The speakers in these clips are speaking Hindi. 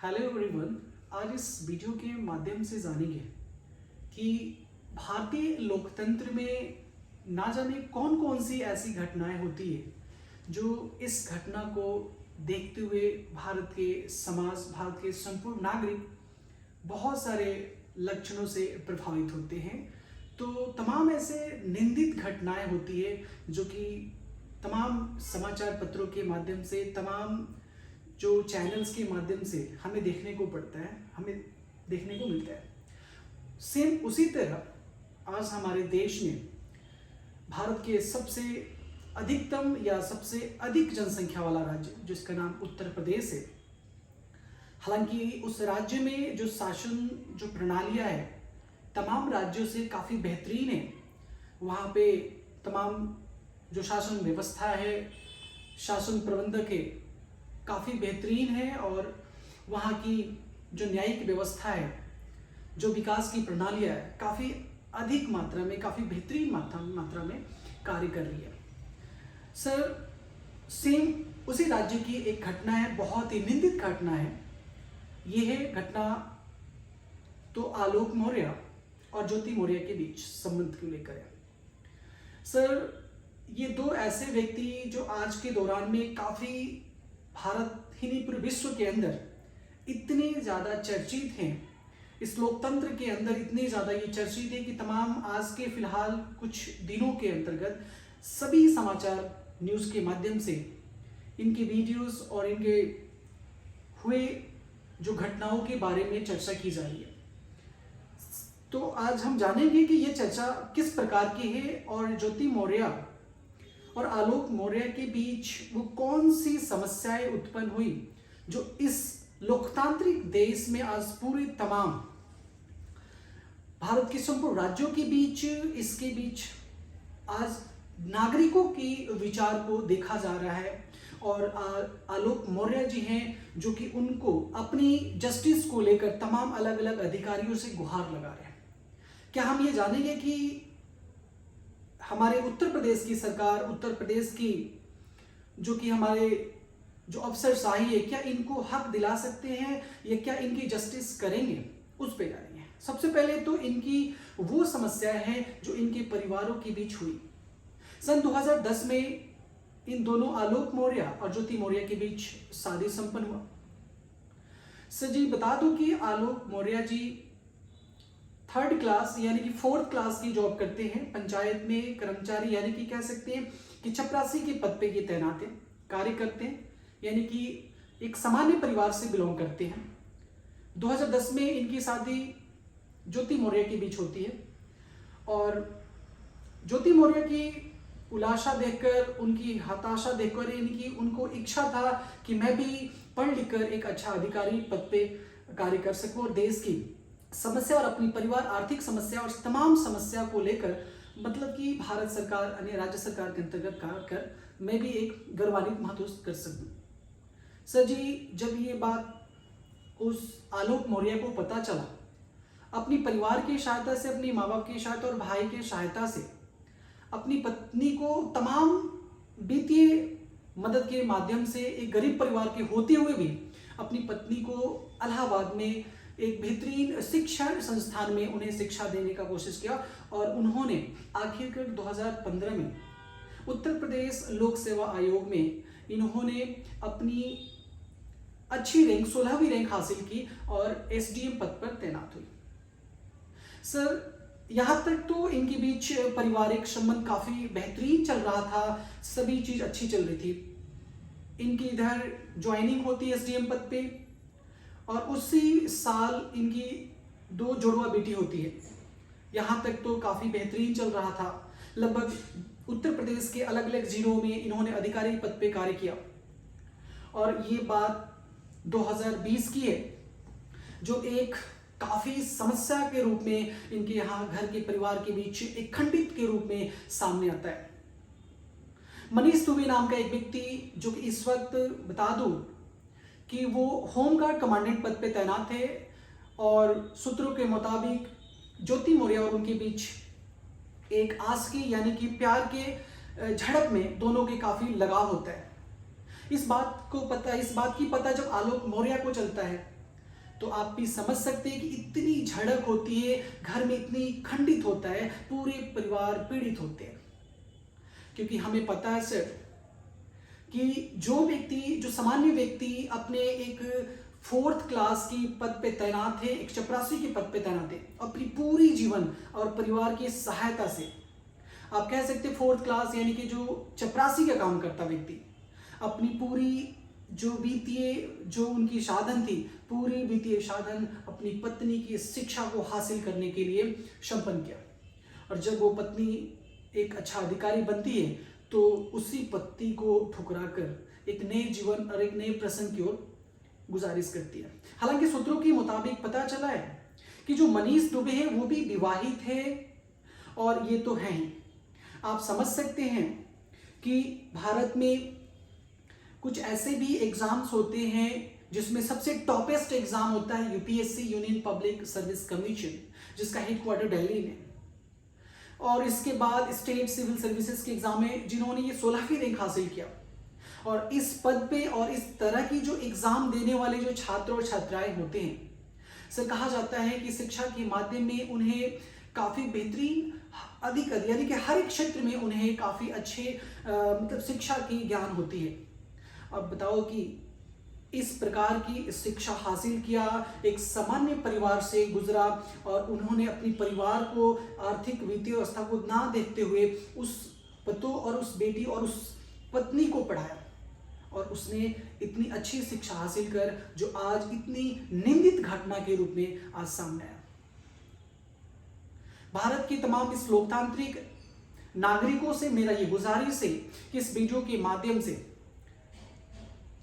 Hello everyone. आज इस वीडियो के माध्यम से जानेंगे कि भारतीय लोकतंत्र में ना जाने कौन कौन सी ऐसी घटनाएं होती है जो इस घटना को देखते हुए भारत के समाज, भारत के संपूर्ण नागरिक बहुत सारे लक्षणों से प्रभावित होते हैं। तो तमाम ऐसे निंदित घटनाएं होती है जो कि तमाम समाचार पत्रों के माध्यम से, तमाम जो चैनल्स के माध्यम से हमें देखने को पड़ता है, हमें देखने को मिलता है। सेम उसी तरह आज हमारे देश में भारत के सबसे अधिकतम या सबसे अधिक जनसंख्या वाला राज्य जिसका नाम उत्तर प्रदेश है। हालांकि उस राज्य में जो शासन, जो प्रणालियां है तमाम राज्यों से काफ़ी बेहतरीन है। वहाँ पे तमाम जो शासन व्यवस्था है, शासन प्रबंधक है, काफ़ी बेहतरीन है और वहाँ की जो न्यायिक व्यवस्था है, जो विकास की प्रणालियाँ है, काफ़ी अधिक मात्रा में, काफ़ी बेहतरीन मात्रा में कार्य कर रही है। सर, सेम उसी राज्य की एक घटना है, बहुत ही निंदित घटना है। ये है घटना तो आलोक मौर्य और ज्योति मौर्य के बीच संबंध को लेकर है। सर, ये दो ऐसे व्यक्ति जो आज के दौरान में काफ़ी भारत ही नहीं पूरे विश्व के अंदर इतने ज़्यादा चर्चित हैं, इस लोकतंत्र के अंदर इतने ज़्यादा ये चर्चित है कि तमाम आज के फिलहाल कुछ दिनों के अंतर्गत सभी समाचार न्यूज़ के माध्यम से इनके वीडियोस और इनके हुए जो घटनाओं के बारे में चर्चा की जा रही है। तो आज हम जानेंगे कि ये चर्चा किस प्रकार की है और ज्योति मौर्य और आलोक मौर्य के बीच वो कौन सी समस्याएं उत्पन्न हुई जो इस लोकतांत्रिक देश में आज पूरे तमाम भारत के संपूर्ण राज्यों के बीच, इसके बीच आज नागरिकों की विचार को देखा जा रहा है। और आलोक मौर्य जी हैं जो कि उनको अपनी जस्टिस को लेकर तमाम अलग अलग अधिकारियों से गुहार लगा रहे हैं। क्या हम ये जानेंगे कि हमारे उत्तर प्रदेश की सरकार, उत्तर प्रदेश की जो कि हमारे जो अफसरशाही है, क्या इनको हक दिला सकते हैं या क्या इनकी जस्टिस करेंगे, उस पे जानेंगे। सबसे पहले तो इनकी वो समस्याएं हैं जो इनके परिवारों के बीच हुई। सन 2010 में इन दोनों आलोक मौर्य और ज्योति मौर्य के बीच शादी संपन्न हुआ। सर जी, बता दो कि आलोक मौर्य जी 3rd क्लास यानी कि 4th क्लास की जॉब करते हैं। पंचायत में कर्मचारी यानी कि कह सकते हैं कि चपरासी के पद पे ये तैनात है, कार्य करते हैं, यानी कि एक सामान्य परिवार से बिलोंग करते हैं। 2010 में इनकी शादी ज्योति मौर्य के बीच होती है और ज्योति मौर्य की उलाशा देखकर, उनकी हताशा देखकर, यानी कि उनको इच्छा था कि मैं भी पढ़ लिखकर एक अच्छा अधिकारी पद पे कार्य कर सकूं और देश की समस्या और अपनी परिवार आर्थिक समस्या और तमाम समस्या को लेकर, मतलब कि भारत सरकार, अन्य राज्य सरकार के अंतर्गत कार्य कर मैं भी एक गौरवान्वित महसूस कर सकूं। सर जी, जब ये बात उस आलोक मौर्य को पता चला, अपनी परिवार की सहायता से, अपने माँ बाप की सहायता और भाई की सहायता से अपनी पत्नी को तमाम वित्तीय मदद के माध्यम से, एक गरीब परिवार के होते हुए भी अपनी पत्नी को इलाहाबाद में एक बेहतरीन शिक्षण संस्थान में उन्हें शिक्षा देने का कोशिश किया और उन्होंने आखिरकार 2015 में उत्तर प्रदेश लोक सेवा आयोग में इन्होंने अपनी अच्छी रैंक, 16वीं रैंक हासिल की और एसडीएम पद पर तैनात हुई। सर, यहाँ तक तो इनके बीच पारिवारिक संबंध काफ़ी बेहतरीन चल रहा था, सभी चीज़ अच्छी चल रही थी। इनकी इधर ज्वाइनिंग होती है एसडीएम पद पे और उसी साल इनकी 2 जुड़वा बेटी होती है। यहाँ तक तो काफ़ी बेहतरीन चल रहा था। लगभग उत्तर प्रदेश के अलग अलग जिलों में इन्होंने अधिकारी पद पे कार्य किया और ये बात 2020 की है, जो एक काफ़ी समस्या के रूप में इनके यहाँ घर के परिवार के बीच एक खंडित के रूप में सामने आता है। मनीष दुबे नाम का एक व्यक्ति, जो कि इस वक्त बता दूं कि वो होमगार्ड कमांडेंट पद पे तैनात थे और सूत्रों के मुताबिक ज्योति मौर्य और उनके बीच एक आशिकी यानी कि प्यार के झड़प में दोनों के काफ़ी लगाव होता है। इस बात की पता जब आलोक मौर्य को चलता है तो आप भी समझ सकते हैं कि इतनी झड़प होती है, घर में इतनी खंडित होता है, पूरे परिवार पीड़ित होते हैं। क्योंकि हमें पता है सर कि जो सामान्य व्यक्ति अपने एक 4th क्लास की पद पे तैनात है, एक चपरासी के पद पे तैनात है, अपनी पूरी जीवन और परिवार की सहायता से, आप कह सकते 4th क्लास यानी कि जो चपरासी का काम करता व्यक्ति अपनी पूरी जो उनकी साधन थी, पूरी वित्तीय साधन अपनी पत्नी की शिक्षा को हासिल करने के लिए संपन्न किया। और जब वो पत्नी एक अच्छा अधिकारी बनती है तो उसी पति को ठुकरा कर एक नए जीवन और एक नए प्रसंग की ओर गुजारिश करती है। हालांकि सूत्रों के मुताबिक पता चला है कि जो मनीष दुबे है वो भी विवाहित है, और ये तो है ही। आप समझ सकते हैं कि भारत में कुछ ऐसे भी एग्जाम्स होते हैं जिसमें सबसे टॉपेस्ट एग्जाम होता है UPSC, union public service commission, जिसका हेडक्वार्टर दिल्ली में। और इसके बाद स्टेट सिविल सर्विसेज के एग्जाम में जिन्होंने ये 16वीं रैंक हासिल किया, और इस पद पे और इस तरह की जो एग्जाम देने वाले जो छात्र और छात्राएं होते हैं, सर कहा जाता है कि शिक्षा के माध्यम में उन्हें काफी बेहतरीन अधिकारी यानी कि हर एक क्षेत्र में उन्हें काफी अच्छे मतलब शिक्षा की ज्ञान होती है। अब बताओ कि इस प्रकार की शिक्षा हासिल किया, एक सामान्य परिवार से गुजरा, और उन्होंने अपने परिवार को आर्थिक वित्तीय अवस्था को ना देखते हुए उस पतों और उस बेटी और उस पत्नी को पढ़ाया, और उसने इतनी अच्छी शिक्षा हासिल कर जो आज इतनी निंदित घटना के रूप में आज सामने आया। भारत के तमाम इस लोकतांत्रिक नागरिकों से मेरा ये गुजारिश है कि इस वीडियो के माध्यम से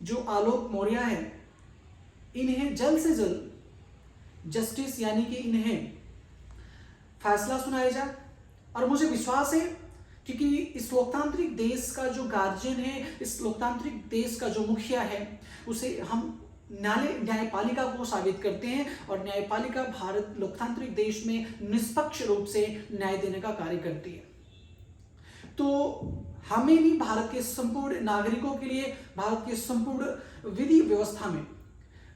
जो आलोक मौर्य है, इन्हें जल्द से जल्द जस्टिस यानी कि इन्हें फैसला सुनाया जाए। और मुझे विश्वास है क्योंकि इस लोकतांत्रिक देश का जो गार्जियन है, इस लोकतांत्रिक देश का जो मुखिया है, उसे हम न्यायपालिका को साबित करते हैं, और न्यायपालिका भारत लोकतांत्रिक देश में निष्पक्ष रूप से न्याय देने का कार्य करती है। तो हमें भी भारत के संपूर्ण नागरिकों के लिए, भारत के संपूर्ण विधि व्यवस्था में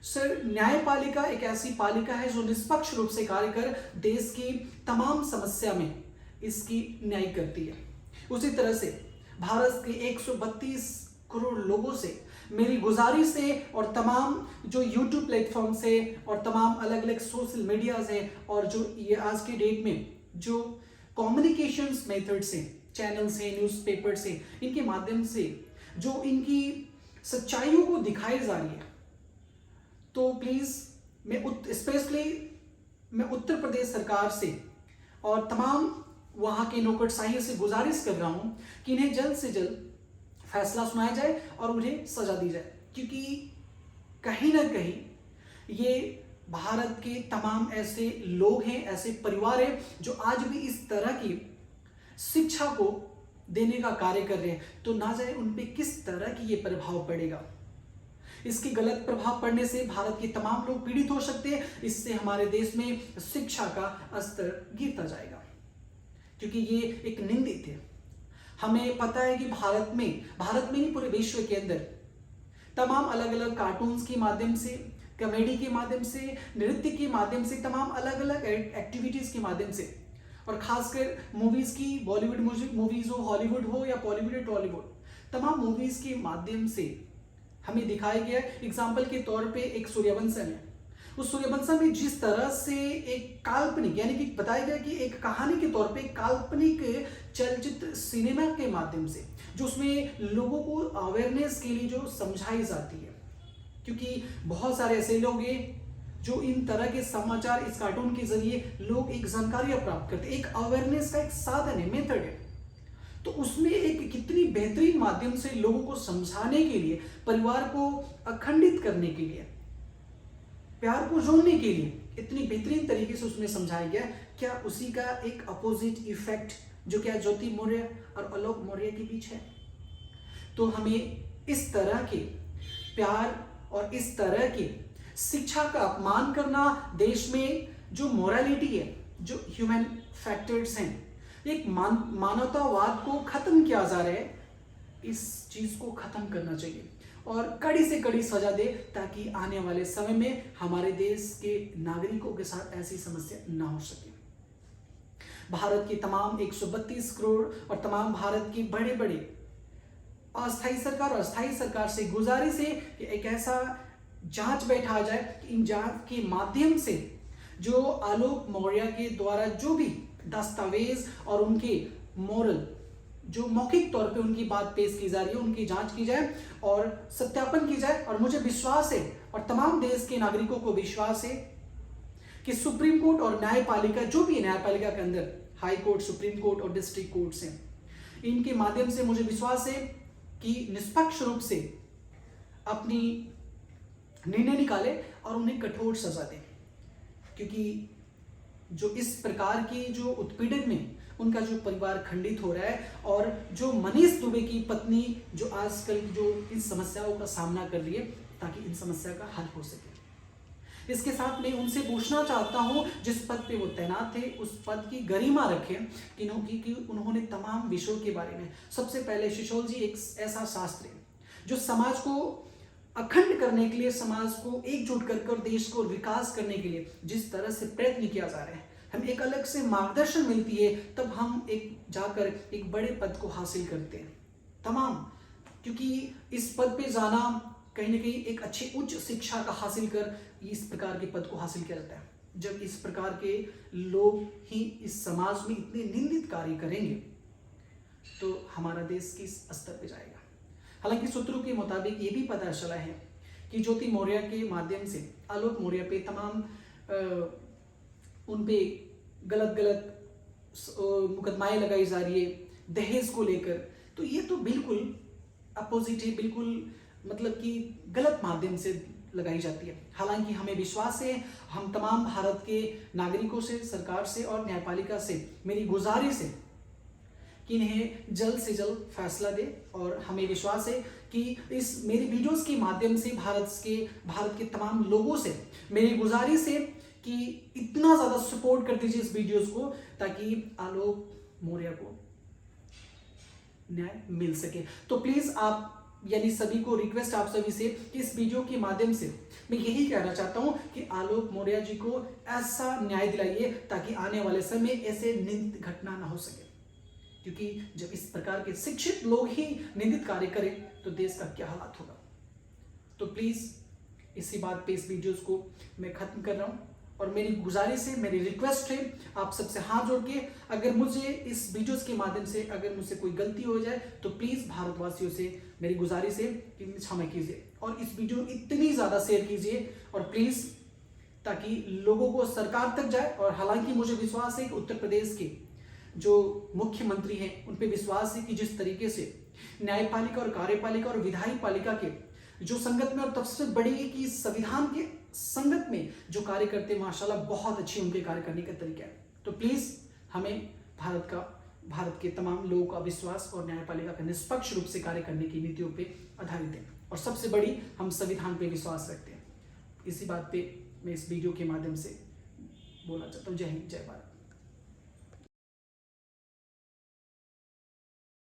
सर न्यायपालिका एक ऐसी पालिका है जो निष्पक्ष रूप से कार्य कर देश की तमाम समस्या में इसकी न्याय करती है। उसी तरह से भारत के 132 करोड़ लोगों से मेरी गुजारिश है, और तमाम जो यूट्यूब प्लेटफॉर्म से और तमाम अलग अलग सोशल मीडियाज हैं, और जो ये आज के डेट में जो कम्युनिकेशंस मेथड्स हैं, चैनल्स हैं, न्यूज़पेपर्स हैं, इनके माध्यम से जो इनकी सच्चाइयों को दिखाई जा रही है, तो प्लीज़ मैं उत्तर प्रदेश सरकार से और तमाम वहाँ के नौकरशाही से गुजारिश कर रहा हूँ कि इन्हें जल्द से जल्द फैसला सुनाया जाए और उन्हें सजा दी जाए, क्योंकि कहीं ना कहीं ये भारत के तमाम ऐसे लोग हैं, ऐसे परिवार हैं जो आज भी इस तरह की शिक्षा को देने का कार्य कर रहे हैं। तो ना जाने उन पे किस तरह की ये प्रभाव पड़ेगा। इसकी गलत प्रभाव पड़ने से भारत के तमाम लोग पीड़ित हो सकते हैं। इससे हमारे देश में शिक्षा का स्तर गिरता जाएगा, क्योंकि ये एक निंदित है। हमें पता है कि भारत में नहीं पूरे विश्व के अंदर तमाम अलग अलग कार्टून्स के माध्यम से, कॉमेडी के माध्यम से, नृत्य के माध्यम से, तमाम अलग अलग एक्टिविटीज के माध्यम से, और खासकर मूवीज की, बॉलीवुड मूवीज हो, हॉलीवुड हो या बॉलीवुड या टॉलीवुड, तमाम मूवीज के माध्यम से हमें दिखाया गया। एग्जाम्पल के तौर पे एक सूर्यवंशम है। उस सूर्यवंशम में जिस तरह से एक काल्पनिक यानी कि बताया गया कि एक कहानी के तौर पे काल्पनिक चलचित्र सिनेमा के माध्यम से जो उसमें लोगों को अवेयरनेस के लिए जो समझाई जाती है, क्योंकि बहुत सारे ऐसे लोग हैं जो इन तरह के समाचार, इस कार्टून के जरिए लोग एक जानकारियां प्राप्त करते, एक अवेयरनेस का एक साधन है, मेथड है। तो उसमें एक कितनी बेहतरीन माध्यम से लोगों को समझाने के लिए, परिवार को अखंडित करने के लिए, प्यार को जोड़ने के लिए इतनी बेहतरीन तरीके से उसमें समझाया गया। क्या उसी का एक अपोजिट इफेक्ट जो क्या ज्योति मौर्य और आलोक मौर्य के बीच है? तो हमें इस तरह के प्यार और इस तरह की शिक्षा का अपमान करना, देश में जो मोरालिटी है, जो ह्यूमन फैक्टर्स हैं, एक मानवतावाद को खत्म किया जा रहा है, इस चीज को खत्म करना चाहिए। और कड़ी से कड़ी सजा दे, ताकि आने वाले समय में हमारे देश के नागरिकों के साथ ऐसी समस्या ना हो सके। भारत की तमाम 132 करोड़ और तमाम भारत की बड़े बड़े अस्थायी सरकार और अस्थायी सरकार से गुजारिश है कि एक ऐसा जांच बैठाया जाए कि इन जांच के माध्यम से जो आलोक मौर्य के द्वारा जो भी दस्तावेज और उनके मोरल जो मौखिक तौर पे उनकी बात पेश की जा रही है, उनकी जांच की जाए और सत्यापन की जाए। और मुझे विश्वास है और तमाम देश के नागरिकों को विश्वास है कि सुप्रीम कोर्ट और न्यायपालिका, जो भी न्यायपालिका के अंदर हाई कोर्ट, सुप्रीम कोर्ट और डिस्ट्रिक्ट कोर्ट्स हैं, इनके माध्यम से मुझे विश्वास है कि निष्पक्ष रूप से अपनी निर्णय निकाले और उन्हें कठोर सजा दें, क्योंकि जो इस प्रकार की जो उत्पीड़न में उनका जो परिवार खंडित हो रहा है और जो मनीष दुबे की पत्नी जो आजकल जो इन समस्याओं का सामना कर रही है, ताकि इन समस्या का हल हो सके। इसके साथ मैं उनसे पूछना चाहता हूं, जिस पद पे वो तैनात थे उस पद की गरिमा रखें कि उन्होंने तमाम विषयों के बारे में, सबसे पहले शिशोल जी एक ऐसा शास्त्री जो समाज को अखंड करने के लिए, समाज को एकजुट कर देश को विकास करने के लिए जिस तरह से प्रयत्न किया जा रहा है, हम एक अलग से मार्गदर्शन मिलती है, तब हम एक जाकर एक बड़े पद को हासिल करते हैं तमाम। क्योंकि इस पद पे जाना कहीं ना कहीं एक अच्छी उच्च शिक्षा का हासिल कर इस प्रकार के पद को हासिल किया जाता है। जब इस प्रकार के लोग ही इस समाज में इतने निंदित कार्य करेंगे तो हमारा देश किस स्तर पे जाएगा। हालांकि सूत्रों के मुताबिक ये भी पता चला है कि ज्योति मौर्य के माध्यम से आलोक मौर्य पे तमाम उन पे गलत मुकदमाएं लगाई जा रही है दहेज को लेकर। तो ये तो बिल्कुल अपोजिट है, बिल्कुल मतलब कि गलत माध्यम से लगाई जाती है। हालांकि हमें विश्वास है, हम तमाम भारत के नागरिकों से, सरकार से और न्यायपालिका से मेरी गुजारिश है कि इन्हें जल्द से जल्द फैसला दे। और हमें विश्वास है कि इस मेरी वीडियोस के माध्यम से भारत के तमाम लोगों से मेरी गुजारिश है कि इतना ज़्यादा सपोर्ट कर दीजिए इस वीडियोस को, ताकि आलोक मौर्य को न्याय मिल सके। तो प्लीज़ आप यानी सभी को रिक्वेस्ट आप सभी से कि इस वीडियो के माध्यम से मैं यही कहना चाहता हूं कि आलोक मौर्य जी को ऐसा न्याय दिलाइए ताकि आने वाले समय ऐसे निंदित घटना ना हो सके। क्योंकि जब इस प्रकार के शिक्षित लोग ही निंदित कार्य करें तो देश का क्या हालात होगा। तो प्लीज इसी बात पे इस वीडियोस को मैं खत्म कर रहा हूं और मेरी गुजारिश है, मेरी रिक्वेस्ट है आप सबसे हाथ जोड़ के, अगर मुझे इस वीडियोस के माध्यम से अगर मुझसे कोई गलती हो जाए तो प्लीज भारतवासियों से मेरी गुजारिश है कि क्षमा कीजिए और इस वीडियो इतनी ज्यादा शेयर कीजिए और प्लीज, ताकि लोगों को सरकार तक जाए। और हालांकि मुझे विश्वास है कि उत्तर प्रदेश के जो मुख्यमंत्री हैं उन पे विश्वास है कि जिस तरीके से न्यायपालिका और कार्यपालिका और विधायी पालिका के जो संगत में, और सबसे बड़ी कि संविधान के संगत में जो कार्य करते हैं, माशाल्लाह बहुत अच्छी उनके कार्य करने का तरीका है। तो प्लीज हमें भारत के तमाम लोगों का विश्वास और न्यायपालिका का निष्पक्ष रूप से कार्य करने की नीतियों पे आधारित है और सबसे बड़ी हम संविधान पे विश्वास रखते हैं। इसी बात पे मैं इस वीडियो के माध्यम से बोलना चाहता हूँ। जय हिंद, जय भारत।